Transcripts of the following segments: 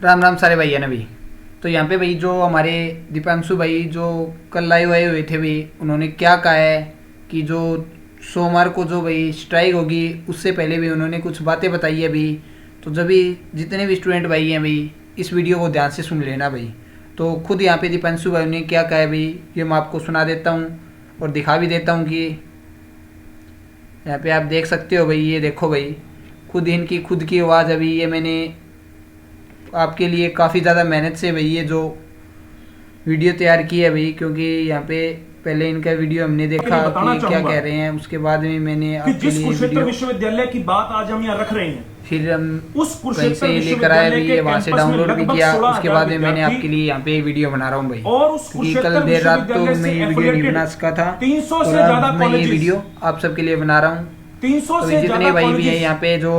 राम राम सारे भाई है ना भाई। तो यहाँ पे भाई जो हमारे दीपांशु भाई जो कल लाइव आए हुए थे भाई, उन्होंने क्या कहा है कि जो सोमवार को जो भाई स्ट्राइक होगी उससे पहले भी उन्होंने कुछ बातें बताई है भाई। तो जब भी जितने भी स्टूडेंट भाई हैं भाई, इस वीडियो को ध्यान से सुन लेना भाई। तो खुद यहाँ पे दीपांशु भाई ने क्या कहा है भाई, ये मैं आपको सुना देता हूँ और दिखा भी देता हूँ कि यहाँ पे आप देख सकते हो भाई। ये देखो भाई, खुद इनकी खुद की आवाज़ अभी ये मैंने आपके लिए काफ़ी ज़्यादा मेहनत से भाई ये जो वीडियो तैयार की है भाई, क्योंकि यहाँ पे पहले इनका वीडियो हमने देखा कि क्या कह रहे हैं, उसके बाद में मैंने आपके लिए कुरुक्षेत्र विश्वविद्यालय की बात आज हम यहाँ रख रहे हैं, फिर हम उस कहीं से लेकर आए भी, वहाँ से डाउनलोड भी किया, उसके बाद में मैंने आपके लिए यहाँ पे वीडियो बना रहा हूँ भाई। क्योंकि कल देर रात तो मैं ये वीडियो नहीं बना सका था, 300 से और ज्यादा मैं ये वीडियो आप सबके लिए बना रहा हूँ। 300 तो से जितने भाई भी हैं यहाँ पे जो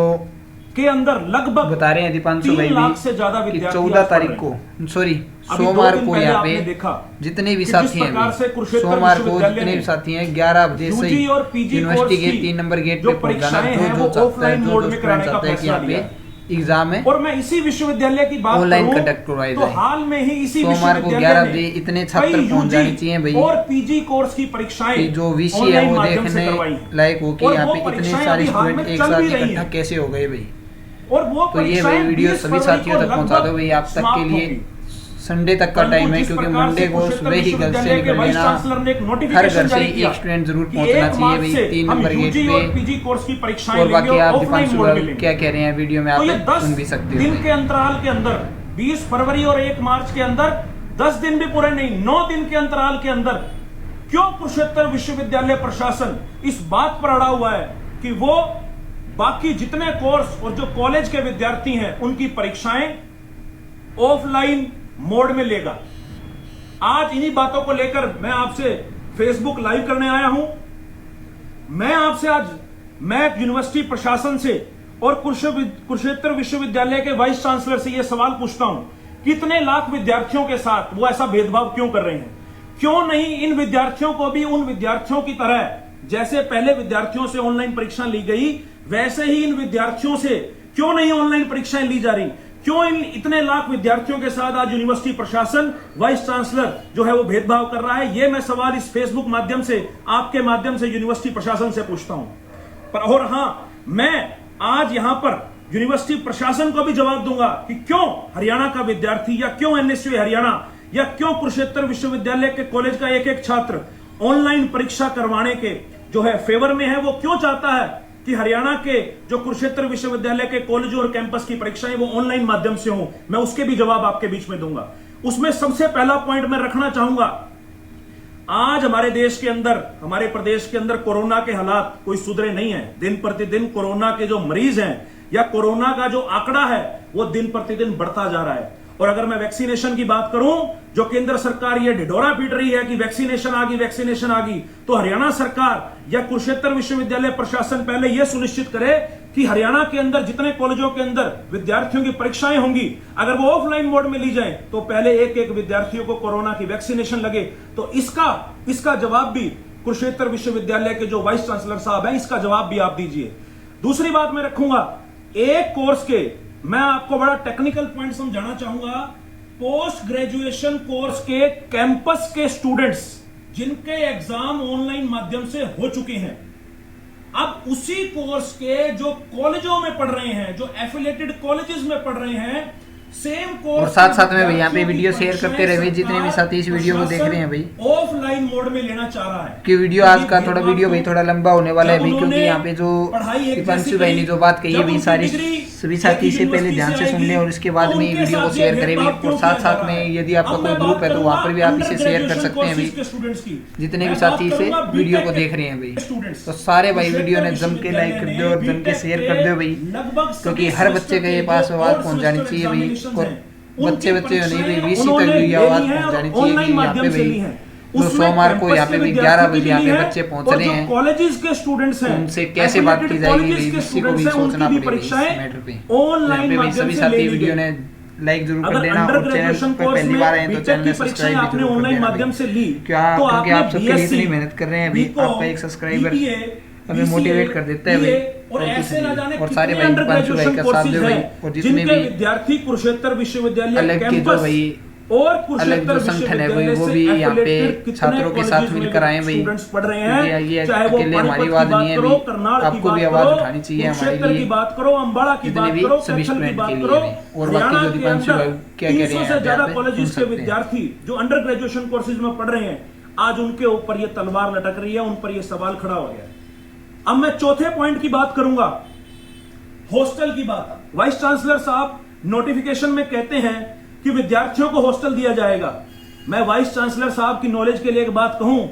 के अंदर लगभग बता रहे हैं दीपांशु भाई 3 लाख से ज्यादा भी कि विद्यार्थी 14 तारीख को, सॉरी सोमवार को यहाँ पे जितने भी साथी हैं भाई, सोमवार को जितने भी साथी हैं 11 बजे से यूनिवर्सिटी के 3 नंबर गेट पे पहुंच जाना। जो चाहता है, जो स्टूडेंट चाहता है कि यहाँ पे एग्जाम है और मैं इसी विश्वविद्यालय की बात ऑनलाइन कंडक्ट करवाई तो जाए, हाल में ही इसी सोमवार को 11 बजे इतने छात्र पहुंच जाने चाहिए भाई और पीजी कोर्स की परीक्षाएं जो विषय है वो देखने लायक हो कि यहाँ पे इतने सारे स्टूडेंट एक साथ इकट्ठा कैसे हो गए भाई। और वो तो ये भाई वीडियो सभी साथियों तक पहुंचा दो भाई, आप तक के लिए संडे तक का टाइम है, क्योंकि मंडे को सुबह ही घर से निकल लेना, हर घर से एक स्टूडेंट जरूर पहुंचना चाहिए भाई 3 नंबर गेट पे। और बाकी आप दीपांशु क्या कह रहे हैं वीडियो में आप सुन भी सकते हो। दिन के अंतराल के अंदर 20 फरवरी और 1 मार्च के अंदर 10 दिन भी पूरे नहीं, 9 दिन के अंतराल के अंदर क्यों कुरुक्षेत्र विश्वविद्यालय प्रशासन इस बात पर अड़ा हुआ है कि वो बाकी जितने कोर्स और जो कॉलेज के विद्यार्थी हैं उनकी परीक्षाएं ऑफलाइन मोड में लेगा। आज इन्हीं बातों को लेकर मैं आपसे फेसबुक लाइव करने आया हूं। मैं यूनिवर्सिटी प्रशासन से और कुरुक्षेत्र विश्वविद्यालय के वाइस चांसलर से यह सवाल पूछता हूं, कितने लाख विद्यार्थियों के साथ वो ऐसा भेदभाव क्यों कर रहे हैं? क्यों नहीं इन विद्यार्थियों को भी उन विद्यार्थियों की तरह, जैसे पहले विद्यार्थियों से ऑनलाइन परीक्षा ली गई वैसे ही इन विद्यार्थियों से क्यों नहीं ऑनलाइन परीक्षाएं ली जा रही? क्यों इन इतने लाख विद्यार्थियों के साथ आज यूनिवर्सिटी प्रशासन, वाइस चांसलर जो है वो भेदभाव कर रहा है? ये मैं सवाल इस फेसबुक माध्यम से, आपके माध्यम से यूनिवर्सिटी प्रशासन से पूछता हूं। और हां, मैं आज यहां पर यूनिवर्सिटी प्रशासन को भी जवाब दूंगा कि क्यों हरियाणा का विद्यार्थी या क्यों एनएसयू हरियाणा या क्यों कुरुक्षेत्र विश्वविद्यालय के कॉलेज का एक एक छात्र ऑनलाइन परीक्षा करवाने के जो है फेवर में है। वो क्यों चाहता है कि हरियाणा के जो कुरुक्षेत्र विश्वविद्यालय के कॉलेजों और कैंपस की परीक्षाएं वो ऑनलाइन माध्यम से हो? मैं उसके भी जवाब आपके बीच में दूंगा। उसमें सबसे पहला पॉइंट मैं रखना चाहूंगा, आज हमारे देश के अंदर, हमारे प्रदेश के अंदर कोरोना के हालात कोई सुधरे नहीं है। दिन प्रतिदिन कोरोना के जो मरीज हैं या कोरोना का जो आंकड़ा है वो दिन प्रतिदिन बढ़ता जा रहा है। और अगर मैं वैक्सीनेशन की बात करूं, जो केंद्र सरकार ये ढिढोरा पीट रही है कि वैक्सीनेशन आ गई, तो हरियाणा सरकार या कुरुक्षेत्र विश्वविद्यालय प्रशासन पहले यह सुनिश्चित करे कि हरियाणा के अंदर जितने कॉलेजों के अंदर विद्यार्थियों की परीक्षाएं होंगी, अगर वो ऑफलाइन मोड में ली जाए तो पहले एक एक विद्यार्थियों को कोरोना की वैक्सीनेशन लगे। तो इसका जवाब भी कुरुक्षेत्र विश्वविद्यालय के जो वाइस चांसलर साहब हैं, इसका जवाब भी आप दीजिए। दूसरी बात मैं रखूंगा, एक कोर्स के, मैं आपको बड़ा टेक्निकल पॉइंट समझाना चाहूंगा, पोस्ट ग्रेजुएशन कोर्स के कैंपस के स्टूडेंट्स जिनके एग्जाम ऑनलाइन माध्यम से हो चुके हैं, अब उसी कोर्स के जो कॉलेजों में पढ़ रहे हैं, जो एफिलिएटेड कॉलेजेस में पढ़ रहे हैं, सेम कोर्स और साथ में भाई यहाँ पे वीडियो शेयर करते रहे जितने भी साथी इस वीडियो को देख रहे हैं भाई, ऑफलाइन मोड में लेना चाह रहा है। कि वीडियो आज का थोड़ा वीडियो भाई थोड़ा लंबा होने वाला है भाई, क्योंकि यहाँ पे जो दीपांशु भाई ने जो बात कही है भाई, सारी सभी साथी से पहले ध्यान से सुन लें और इसके बाद में वीडियो को शेयर करें भी। और साथ में यदि आपका कोई ग्रुप है तो वहाँ पर भी आप इसे शेयर कर सकते हैं भाई, जितने भी साथी इसे वीडियो को देख रहे हैं भाई। तो सारे भाई वीडियो ने जम के लाइक कर दो और जम के शेयर कर दो भाई, क्योंकि हर बच्चे के पास आवाज पहुंच जानी चाहिए भाई। और बच्चे नहीं भाई, वीसी तक भी आवाज पहुंच जानी चाहिए कि यहाँ पे भाई जो सोमवार को यहाँ पे भी 11 बजे यहाँ पे बच्चे पहुंच रहे हैं, कॉलेजेस के स्टूडेंट्स हैं, उनसे कैसे बात की जाएगी भाई, इसी को भी सोचना पड़ेगा इस मैटर पे। यहाँ पे भाई सभी साथी वीडियो ने लाइक जरूर कर देना और चैनल पे पहली बार आए तो चैनल सब्सक्राइब भी जरूर कर देना भाई, क्योंकि आप सबके लिए इतनी मेहनत कर रहे हैं भाई, आपका एक सब्सक्राइबर हमें मोटिवेट कर देता है भाई। और ऐसे ना जाने और सारे कितने भाई अंडर दीपांशु भाई ग्रेजुएशन का साथ कोर्सेज दो भाई, हैं और जितने जिनके भी विद्यार्थी कुरुक्षेत्र विश्वविद्यालय अलग के जो कैंपस भाई और अलग कुरुक्षेत्र जो संगठन है विश्वविद्यालय वो से भी यहाँ पे affiliated कितने छात्रों के साथ colleges में मिलकर आए भाई। स्टूडेंट्स पढ़ रहे ये हैं, चाहे वो अकेले हमारी पानीपत आवाज की बात नहीं है करो, भाई, करनाल की आपको बात भी आवाज करो, उठानी चाहिए हमारे कुरुक्षेत्र की लिए, बात करो, अम्बाड़ा की जितने बात भी करो, सभी कैथल की स्टूडेंट बात के लिए करो। भाई। और बाकी हरियाणा जो के दीपांशु अंदर भाई क्या कह रहे 300 हैं से ज्यादा यहाँ पे कॉलेजेस सुन के सकते हैं। विद्यार्थी जो अंडर ग्रेजुएशन कोर्सेज में पढ़ रहे हैं, आज उनके ऊपर ये तलवार लटक रही है, उन पर ये सवाल खड़ा हो गया है। अब मैं चौथे पॉइंट की बात करूंगा, हॉस्टल की बात। वाइस चांसलर साहब नोटिफिकेशन में कहते हैं कि विद्यार्थियों को हॉस्टल दिया जाएगा। मैं वाइस चांसलर साहब की नॉलेज के लिए एक बात कहूं,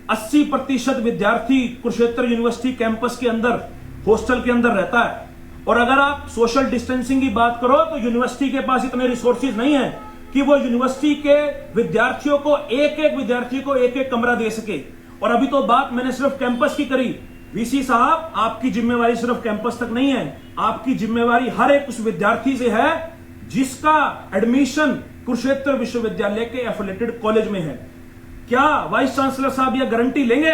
80% विद्यार्थी कुरुक्षेत्र यूनिवर्सिटी कैंपस के अंदर हॉस्टल के अंदर रहता है। और अगर आप सोशल डिस्टेंसिंग की बात करो तो यूनिवर्सिटी के पास इतने रिसोर्सेज नहीं है कि वो यूनिवर्सिटी के विद्यार्थियों को एक विद्यार्थी को एक कमरा दे सके। और अभी तो बात मैंने सिर्फ कैंपस की करी। वीसी साहब, आपकी जिम्मेवारी सिर्फ कैंपस तक नहीं है, आपकी जिम्मेवारी हर एक उस विद्यार्थी से है जिसका एडमिशन कुरुक्षेत्र विश्वविद्यालय के एफिलिएटेड कॉलेज में है। क्या वाइस चांसलर साहब यह गारंटी लेंगे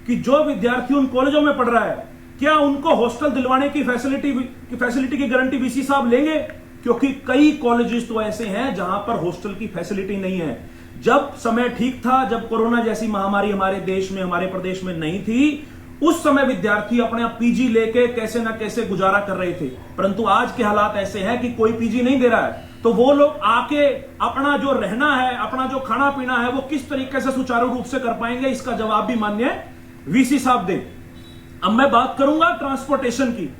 कि जो विद्यार्थी उन कॉलेजों में पढ़ रहा है, क्या उनको हॉस्टल दिलवाने की फैसिलिटी की गारंटी वीसी साहब लेंगे? क्योंकि कई कॉलेजेस तो ऐसे हैं जहां पर हॉस्टल की फैसिलिटी नहीं है। जब समय ठीक था, जब कोरोना जैसी महामारी हमारे देश में, हमारे प्रदेश में नहीं थी, उस समय विद्यार्थी अपने पीजी लेके कैसे ना कैसे गुजारा कर रहे थे। परंतु आज के हालात ऐसे हैं कि कोई पीजी नहीं दे रहा है, तो वो लोग आके अपना जो रहना है, अपना जो खाना पीना है, वो किस तरीके से सुचारू रूप से कर पाएंगे, इसका जवाब भी माननीय वीसी साहब दें। अब मैं बात करूंगा ट्रांसपोर्टेशन की।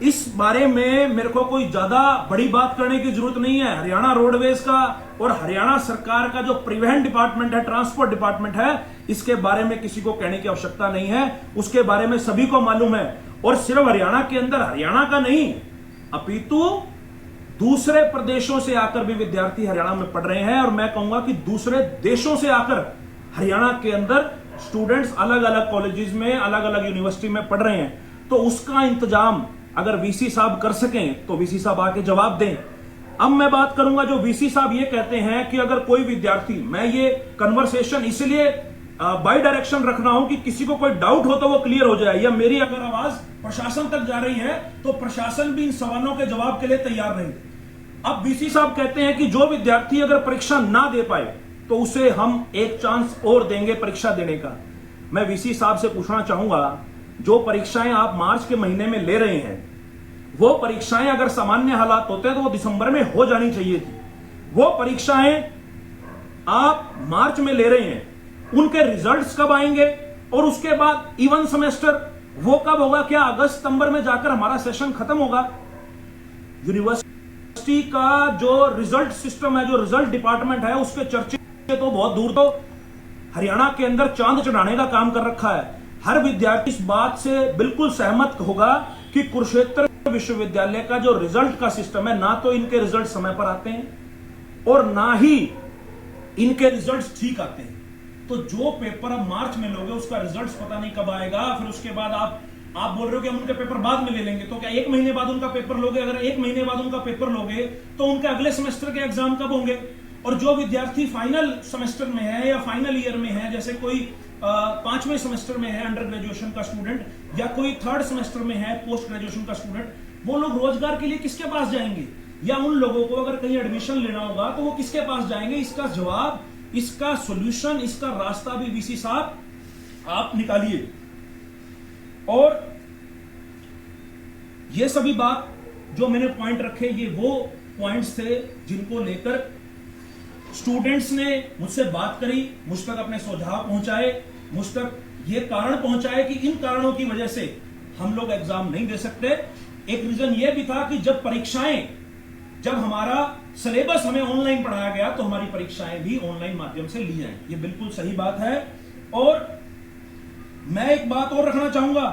इस बारे में मेरे को कोई ज्यादा बड़ी बात करने की जरूरत नहीं है। हरियाणा रोडवेज का और हरियाणा सरकार का जो परिवहन डिपार्टमेंट है, ट्रांसपोर्ट डिपार्टमेंट है, इसके बारे में किसी को कहने की आवश्यकता नहीं है, उसके बारे में सभी को मालूम है। और सिर्फ हरियाणा के अंदर, हरियाणा का नहीं अपितु दूसरे प्रदेशों से आकर भी विद्यार्थी हरियाणा में पढ़ रहे हैं। और मैं कहूंगा कि दूसरे देशों से आकर हरियाणा के अंदर स्टूडेंट्स अलग अलग कॉलेजेस में, अलग अलग यूनिवर्सिटी में पढ़ रहे हैं। तो उसका इंतजाम अगर वीसी साहब कर सकें तो वीसी साहब आके जवाब दें। अब मैं बात करूंगा, जो वीसी साहब ये कहते हैं कि अगर कोई विद्यार्थी, मैं ये कन्वर्सेशन इसलिए बाई डायरेक्शन रख रहा हूं कि किसी को कोई डाउट हो तो वो क्लियर हो जाए, या मेरी अगर आवाज प्रशासन तक जा रही है तो प्रशासन भी इन सवालों के जवाब के लिए तैयार रहेंगे। अब वीसी साहब कहते हैं कि जो विद्यार्थी अगर परीक्षा ना दे पाए तो उसे हम एक चांस और देंगे परीक्षा देने का। मैं वीसी साहब से पूछना चाहूंगा, जो परीक्षाएं आप मार्च के महीने में ले रहे हैं, वो परीक्षाएं अगर सामान्य हालात होते तो वो दिसंबर में हो जानी चाहिए थी। वो परीक्षाएं आप मार्च में ले रहे हैं, उनके रिजल्ट्स कब आएंगे? और उसके बाद इवन सेमेस्टर वो कब होगा? क्या अगस्त सितंबर में जाकर हमारा सेशन खत्म होगा? यूनिवर्सिटी का जो रिजल्ट सिस्टम है, जो रिजल्ट डिपार्टमेंट है, उसके चर्चे तो बहुत दूर, तो हरियाणा के अंदर चांद चढ़ाने का काम कर रखा है। हर विद्यार्थी इस बात से बिल्कुल सहमत होगा कि कुरुक्षेत्र विश्वविद्यालय का जो रिजल्ट का सिस्टम है, ना तो इनके रिजल्ट समय पर आते हैं और ना ही इनके रिजल्ट्स ठीक आते हैं। तो जो पेपर आप मार्च में लोगे उसका रिजल्ट्स पता नहीं कब आएगा। फिर उसके बाद आप बोल रहे हो कि हम उनके पेपर बाद में ले लेंगे, तो क्या 1 महीने बाद उनका पेपर लोगे? अगर 1 महीने बाद उनका पेपर लोगे तो उनके अगले सेमेस्टर के एग्जाम कब होंगे? और जो विद्यार्थी फाइनल सेमेस्टर में है या फाइनल ईयर में है, जैसे कोई 5वें सेमेस्टर में है अंडर ग्रेजुएशन का स्टूडेंट, या कोई 3rd सेमेस्टर में है पोस्ट ग्रेजुएशन का स्टूडेंट, वो लोग रोजगार के लिए किसके पास जाएंगे? या उन लोगों को अगर कहीं एडमिशन लेना होगा तो वो किसके पास जाएंगे? इसका जवाब, इसका सॉल्यूशन, इसका रास्ता भी वीसी साहब आप निकालिए। और ये सभी बात जो मैंने पॉइंट रखे, ये वो पॉइंट्स थे जिनको लेकर स्टूडेंट्स ने मुझसे बात करी, मुझ तक अपने सुझाव पहुंचाए, मुझ तक ये कारण पहुंचाए कि इन कारणों की वजह से हम लोग एग्जाम नहीं दे सकते। एक रीजन ये भी था कि जब हमारा सिलेबस हमें ऑनलाइन पढ़ाया गया तो हमारी परीक्षाएं भी ऑनलाइन माध्यम से ली जाएं। ये बिल्कुल सही बात है। और मैं एक बात और रखना चाहूंगा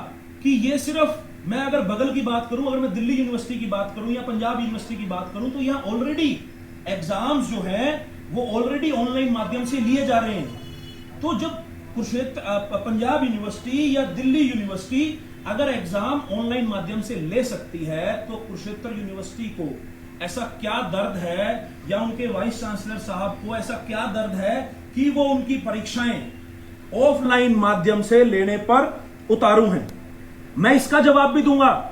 कि ये सिर्फ, मैं अगर बगल की बात करूं, अगर मैं दिल्ली यूनिवर्सिटी की बात करूं या पंजाब यूनिवर्सिटी की बात करूं, तो यहां ऑलरेडी एग्जाम्स जो है वो ऑलरेडी ऑनलाइन माध्यम से लिए जा रहे हैं। तो जब पंजाब यूनिवर्सिटी या दिल्ली यूनिवर्सिटी अगर एग्जाम ऑनलाइन माध्यम से ले सकती है, तो कुरुक्षेत्र यूनिवर्सिटी को ऐसा क्या दर्द है, या उनके वाइस चांसलर साहब को ऐसा क्या दर्द है कि वो उनकी परीक्षाएं ऑफलाइन माध्यम से लेने पर उतारू हैं? मैं इसका जवाब भी दूंगा।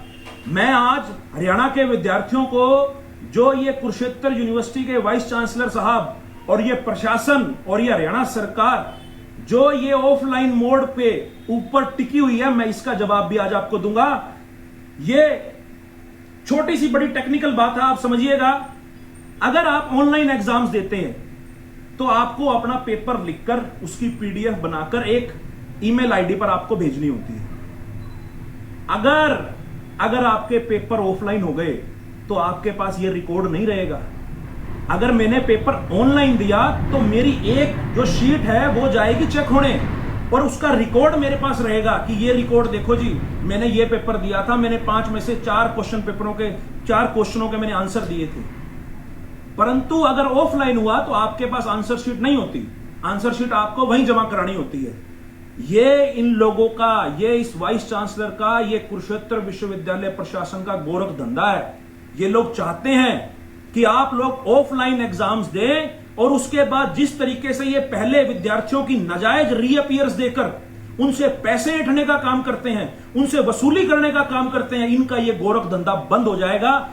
मैं आज हरियाणा के विद्यार्थियों को, जो ये कुरुक्षेत्र यूनिवर्सिटी के वाइस चांसलर साहब और ये प्रशासन और ये हरियाणा सरकार जो ये ऑफलाइन मोड पे ऊपर टिकी हुई है, मैं इसका जवाब भी आज आपको दूंगा। ये छोटी सी बड़ी टेक्निकल बात है, आप समझिएगा। अगर आप ऑनलाइन एग्जाम्स देते हैं तो आपको अपना पेपर लिखकर उसकी पीडीएफ बनाकर एक ईमेल आईडी पर आपको भेजनी होती है। अगर आपके पेपर ऑफलाइन हो गए तो आपके पास ये रिकॉर्ड नहीं रहेगा। अगर मैंने पेपर ऑनलाइन दिया तो मेरी एक जो शीट है वो जाएगी चेक होने और उसका रिकॉर्ड मेरे पास रहेगा कि ये रिकॉर्ड देखो जी, मैंने ये पेपर दिया था, मैंने 5 में से 4 क्वेश्चनों के मैंने आंसर दिए थे। परंतु अगर ऑफलाइन हुआ तो आपके पास आंसर शीट नहीं होती, आंसर शीट आपको वहीं जमा करानी होती है। ये इन लोगों का, ये इस वाइस चांसलर का, ये कुरुक्षेत्र विश्वविद्यालय प्रशासन का गोरख धंधा है। ये लोग चाहते हैं कि आप लोग ऑफलाइन एग्जाम्स दें और उसके बाद जिस तरीके से ये पहले विद्यार्थियों की नाजायज रीअपियर्स देकर उनसे पैसे ऐंठने का काम करते हैं, उनसे वसूली करने का काम करते हैं, इनका ये गोरख धंधा बंद हो जाएगा।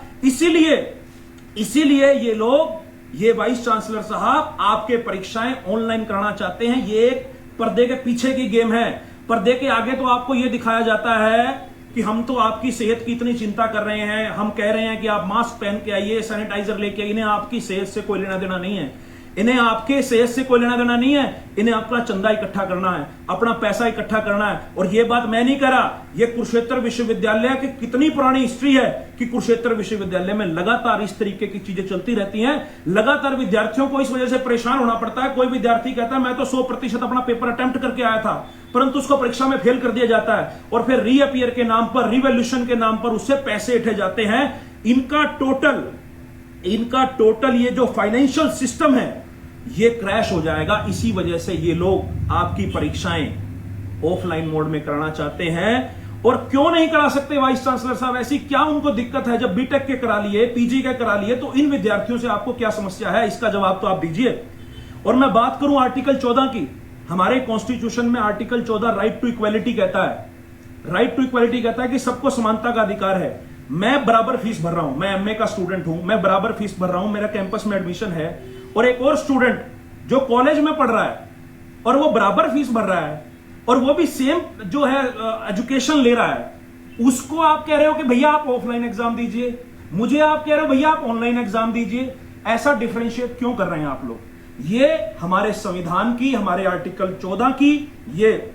इसीलिए ये लोग, ये वाइस चांसलर साहब आपके परीक्षाएं ऑनलाइन कराना चाहते हैं। ये एक पर्दे के पीछे की गेम है। पर्दे के आगे तो आपको यह दिखाया जाता है कि हम तो आपकी सेहत की इतनी चिंता कर रहे हैं, हम कह रहे हैं कि आप मास्क पहन के आइए, सैनिटाइजर लेके आइए। इन्हें आपकी सेहत से कोई लेना देना नहीं है, इन्हें आपके सेहत से कोई लेना देना नहीं है। इन्हें आपका चंदा इकट्ठा करना है, अपना पैसा इकट्ठा करना है। और यह बात मैं नहीं कह रहा, यह कुरुक्षेत्र विश्वविद्यालय की कितनी पुरानी हिस्ट्री है कि कुरुक्षेत्र विश्वविद्यालय में लगातार इस तरीके की चीजें चलती रहती हैं। लगातार विद्यार्थियों को इस वजह से परेशान होना पड़ता है। कोई विद्यार्थी कहता है मैं तो 100% अपना पेपर अटेम्प्ट करके आया था, परंतु उसको परीक्षा में फेल कर दिया जाता है और फिर रीअपियर के नाम पर, रिवॉल्यूशन के नाम पर उससे पैसे उठे जाते हैं। इनका टोटल ये जो फाइनेंशियल सिस्टम है ये क्रैश हो जाएगा। इसी वजह से ये लोग आपकी परीक्षाएं ऑफलाइन मोड में कराना चाहते हैं। और क्यों नहीं करा सकते वाइस चांसलर साहब? ऐसी क्या उनको दिक्कत है? जब बीटेक के करा लिए, पीजी के करा लिए, तो इन विद्यार्थियों से आपको क्या समस्या है? इसका जवाब तो आप दीजिए। और मैं बात करूं आर्टिकल 14 की, हमारे कॉन्स्टिट्यूशन में आर्टिकल 14 राइट टू इक्वालिटी कहता है। राइट टू इक्वालिटी कहता है कि सबको समानता का अधिकार है। मैं बराबर फीस भर रहा हूं, मैं एमए का स्टूडेंट हूं, मैं बराबर फीस भर रहा हूं, मेरा कैंपस में एडमिशन है, और एक और स्टूडेंट जो कॉलेज में पढ़ रहा है और वो बराबर फीस भर रहा है और वो भी सेम जो है एजुकेशन ले रहा है, उसको आप कह रहे हो कि भैया आप ऑफलाइन एग्जाम दीजिए, मुझे आप कह रहे हो भैया आप ऑनलाइन एग्जाम दीजिए। ऐसा डिफरेंशिएट क्यों कर रहे हैं आप लोग? ये हमारे संविधान की, हमारे आर्टिकल 14 की ये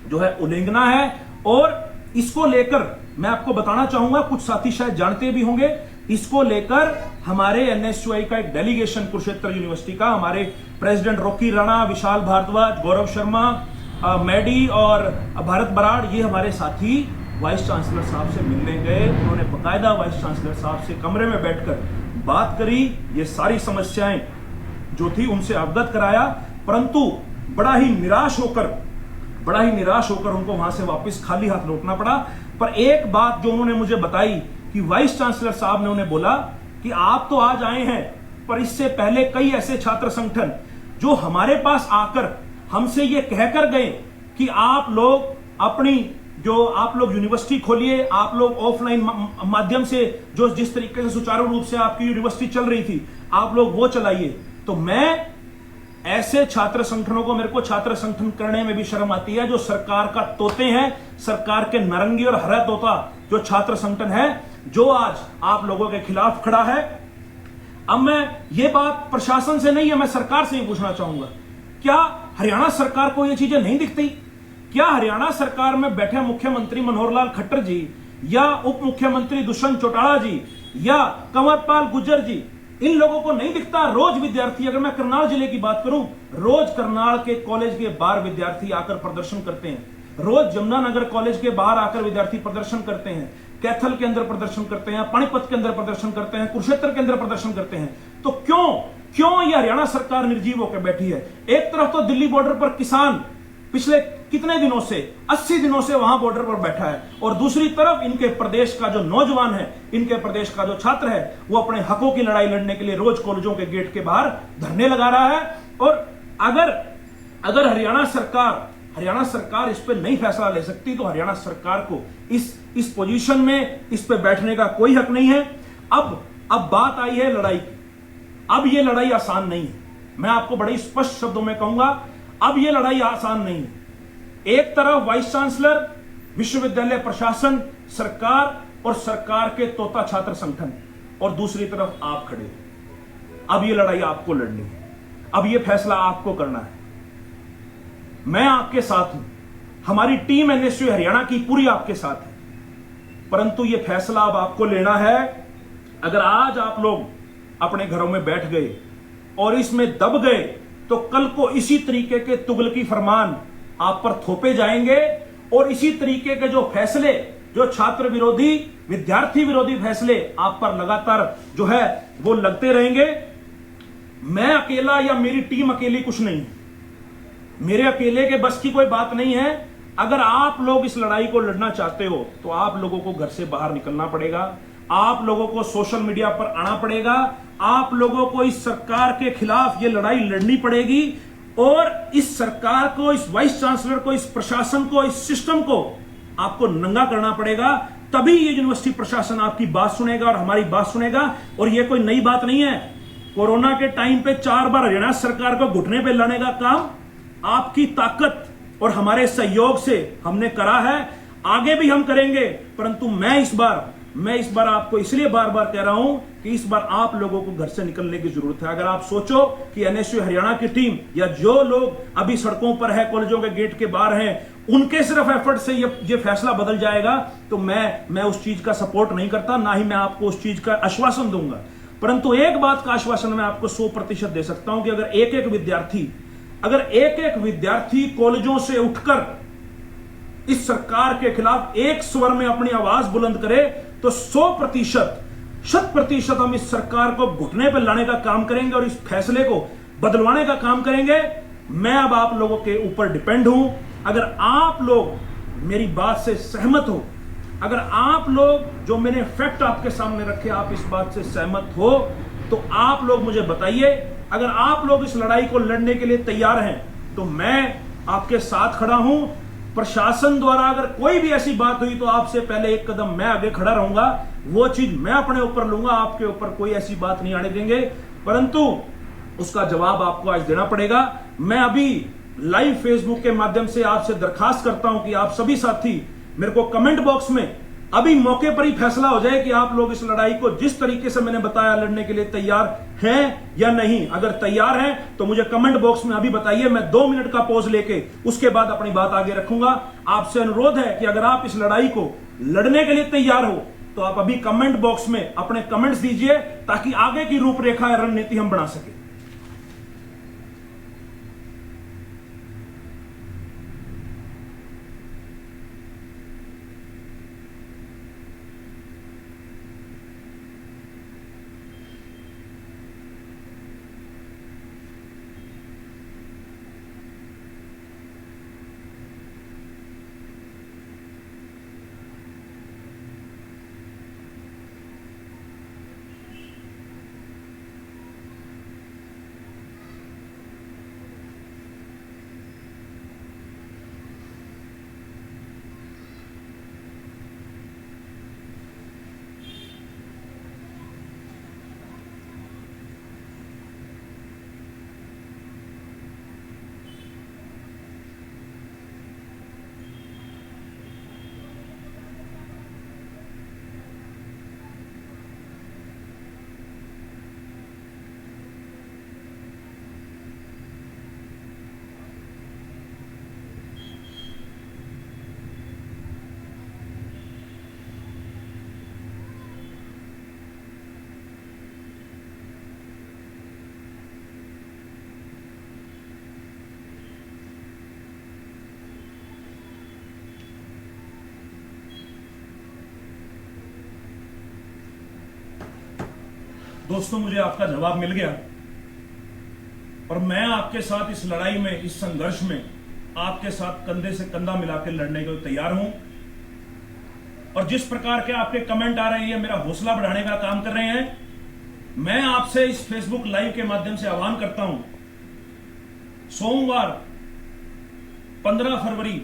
जो है उल्लंघना है। और इसको लेकर मैं आपको बताना चाहूंगा, कुछ साथी शायद जानते भी होंगे, इसको लेकर हमारे एनएसयूआई का एक डेलीगेशन कुरुक्षेत्र यूनिवर्सिटी का, हमारे president Rocky Rana, Vishal Bhardwaj, Gaurav Sharma, Maddie और भारत बराड़, ये हमारे साथी वाइस चांसलर साहब से मिलने गए। उन्होंने बकायदा वाइस चांसलर साहब से कमरे में बैठकर बात करी, ये सारी समस्याएं जो थी उनसे अवगत कराया। परंतु बड़ा ही निराश होकर उनको वहां से वापस खाली हाथ लौटना पड़ा। पर एक बात जो उन्होंने मुझे बताई कि वाइस चांसलर साहब ने उन्हें बोला कि आप तो आज आए हैं, पर इससे पहले कई ऐसे छात्र संगठन जो हमारे पास आकर हमसे ये कहकर गए कि आप लोग यूनिवर्सिटी खोलिए, आप लोग ऑफलाइन माध्यम से जो जिस तरीके से सुचारू रूप से आपकी यूनिवर्सिटी चल रही थी, आप लोग वो चलाइए। तो मैं ऐसे छात्र संगठनों को, मेरे को छात्र संगठन करने में भी शर्म आती है, जो सरकार का तोते हैं, सरकार के नारंगी और हरा तोता जो छात्र संगठन है, जो आज आप लोगों के खिलाफ खड़ा है। अब मैं ये बात प्रशासन से नहीं है, मैं सरकार से ही पूछना चाहूंगा, क्या हरियाणा सरकार को ये चीजें नहीं दिखती? क्या हरियाणा सरकार में बैठे मुख्यमंत्री मनोहर लाल खट्टर जी या उप मुख्यमंत्री दुष्यंत चौटाला जी या कंवरपाल गुर्जर जी, इन लोगों को नहीं दिखता? रोज विद्यार्थी, अगर मैं करनाल जिले की बात करूं, रोज करनाल के कॉलेज के बाहर विद्यार्थी आकर प्रदर्शन करते हैं, रोज जमुनानगर कॉलेज के बाहर आकर विद्यार्थी प्रदर्शन करते हैं, कैथल के अंदर प्रदर्शन करते हैं, पानीपत के अंदर प्रदर्शन करते हैं, कुरुक्षेत्र के अंदर प्रदर्शन करते हैं। तो क्यों ये हरियाणा सरकार निर्जीव होकर बैठी है? एक तरफ तो दिल्ली बॉर्डर पर किसान पिछले कितने दिनों से, 80 दिनों से वहां बॉर्डर पर बैठा है, और दूसरी तरफ इनके प्रदेश का जो नौजवान है, इनके प्रदेश का जो छात्र है, वो अपने हकों की लड़ाई लड़ने के लिए रोज कॉलेजों के गेट के बाहर धरने लगा रहा है। और अगर हरियाणा हरियाणा सरकार इस पे नहीं फैसला ले सकती, तो हरियाणा सरकार को इस पोजीशन में इस पे बैठने का कोई हक नहीं है। अब बात आई है लड़ाई की। अब ये लड़ाई आसान नहीं है, मैं आपको बड़े स्पष्ट शब्दों में कहूंगा, अब ये लड़ाई आसान नहीं है। एक तरफ वाइस चांसलर, विश्वविद्यालय प्रशासन, सरकार और सरकार के तोता छात्र संगठन, और दूसरी तरफ आप खड़े हो। अब ये लड़ाई आपको लड़नी है, अब ये फैसला आपको करना है। मैं आपके साथ हूं, हमारी टीम एनएसयू हरियाणा की पूरी आपके साथ है, परंतु ये फैसला अब आपको लेना है। अगर आज आप लोग अपने घरों में बैठ गए और इसमें दब गए, तो कल को इसी तरीके के तुगलकी फरमान आप पर थोपे जाएंगे, और इसी तरीके के जो फैसले, जो छात्र विरोधी, विद्यार्थी विरोधी फैसले आप पर लगातार जो है वो लगते रहेंगे। मैं अकेला या मेरी टीम अकेली कुछ नहीं है, मेरे अकेले के बस की कोई बात नहीं है। अगर आप लोग इस लड़ाई को लड़ना चाहते हो, तो आप लोगों को घर से बाहर निकलना पड़ेगा, आप लोगों को सोशल मीडिया पर आना पड़ेगा, आप लोगों को इस सरकार के खिलाफ ये लड़ाई लड़नी पड़ेगी, और इस सरकार को, इस वाइस चांसलर को, इस प्रशासन को, इस सिस्टम को आपको नंगा करना पड़ेगा। तभी ये यूनिवर्सिटी प्रशासन आपकी बात सुनेगा और हमारी बात सुनेगा। और ये कोई नई बात नहीं है, कोरोना के टाइम पे 4 बार हरियाणा सरकार को घुटने पे लाने का काम आपकी ताकत और हमारे सहयोग से हमने करा है, आगे भी हम करेंगे। परंतु मैं इस बार आपको इसलिए बार बार कह रहा हूं कि इस बार आप लोगों को घर से निकलने की जरूरत है। अगर आप सोचो कि एनएसयू हरियाणा की टीम या जो लोग अभी सड़कों पर है, कॉलेजों के गेट के बाहर हैं, उनके सिर्फ एफर्ट से ये फैसला बदल जाएगा, तो मैं उस चीज का सपोर्ट नहीं करता, ना ही मैं आपको उस चीज का आश्वासन दूंगा। परंतु एक बात का आश्वासन मैं आपको 100% दे सकता हूं कि अगर एक एक विद्यार्थी कॉलेजों से उठकर इस सरकार के खिलाफ एक स्वर में अपनी आवाज बुलंद करे, तो 100% हम इस सरकार को घुटने पर लाने का काम करेंगे और इस फैसले को बदलवाने का काम करेंगे। मैं अब आप लोगों के ऊपर डिपेंड हूं। अगर आप लोग मेरी बात से सहमत हो, अगर आप लोग जो मैंने फैक्ट आपके सामने रखे, आप इस बात से सहमत हो, तो आप लोग मुझे बताइए। अगर आप लोग इस लड़ाई को लड़ने के लिए तैयार हैं, तो मैं आपके साथ खड़ा हूं। प्रशासन द्वारा अगर कोई भी ऐसी बात हुई, तो आपसे पहले एक कदम मैं आगे खड़ा रहूंगा, वो चीज मैं अपने ऊपर लूंगा, आपके ऊपर कोई ऐसी बात नहीं आने देंगे। परंतु उसका जवाब आपको आज देना पड़ेगा। मैं अभी लाइव फेसबुक के माध्यम से आपसे दरखास्त करता हूं कि आप सभी साथी मेरे को कमेंट बॉक्स में अभी मौके पर ही फैसला हो जाए कि आप लोग इस लड़ाई को जिस तरीके से मैंने बताया लड़ने के लिए तैयार हैं या नहीं। अगर तैयार हैं तो मुझे कमेंट बॉक्स में अभी बताइए, मैं 2 मिनट का पॉज लेके उसके बाद अपनी बात आगे रखूंगा। आपसे अनुरोध है कि अगर आप इस लड़ाई को लड़ने के लिए तैयार हो, तो आप अभी कमेंट बॉक्स में अपने कमेंट्स दीजिए, ताकि आगे की रूपरेखा रणनीति हम बना सके। दोस्तों, मुझे आपका जवाब मिल गया और मैं आपके साथ इस लड़ाई में, इस संघर्ष में आपके साथ कंधे से कंधा मिलाकर लड़ने के लिए तैयार हूं। और जिस प्रकार के आपके कमेंट आ रहे हैं, मेरा हौसला बढ़ाने का काम कर रहे हैं। मैं आपसे इस फेसबुक लाइव के माध्यम से आह्वान करता हूं, सोमवार 15 फरवरी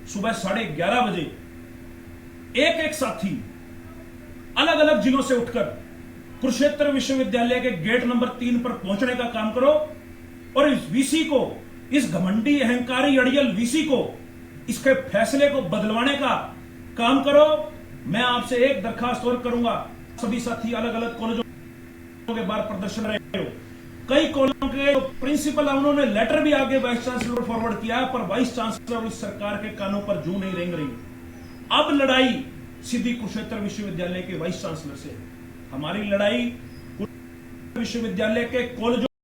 सुबह 11:30 बजे एक एक साथी अलग अलग जिलों से उठकर कुरुक्षेत्र विश्वविद्यालय के गेट नंबर 3 पर पहुंचने का काम करो और इस वीसी को, इस घमंडी अहंकारी अड़ियल वीसी को, इसके फैसले को बदलवाने का काम करो। मैं आपसे एक दरखास्त और करूंगा, सभी साथी अलग अलग कॉलेजों के बाहर प्रदर्शन रहे हो, कई कॉलेजों के प्रिंसिपल है उन्होंने लेटर भी आगे वाइस चांसलर को फॉरवर्ड किया है, पर वाइस चांसलर इस सरकार के कानों पर जू नहीं रेंग रही। अब लड़ाई सीधी कुरुक्षेत्र विश्वविद्यालय के वाइस चांसलर से, हमारी लड़ाई विश्वविद्यालय के कॉलेजों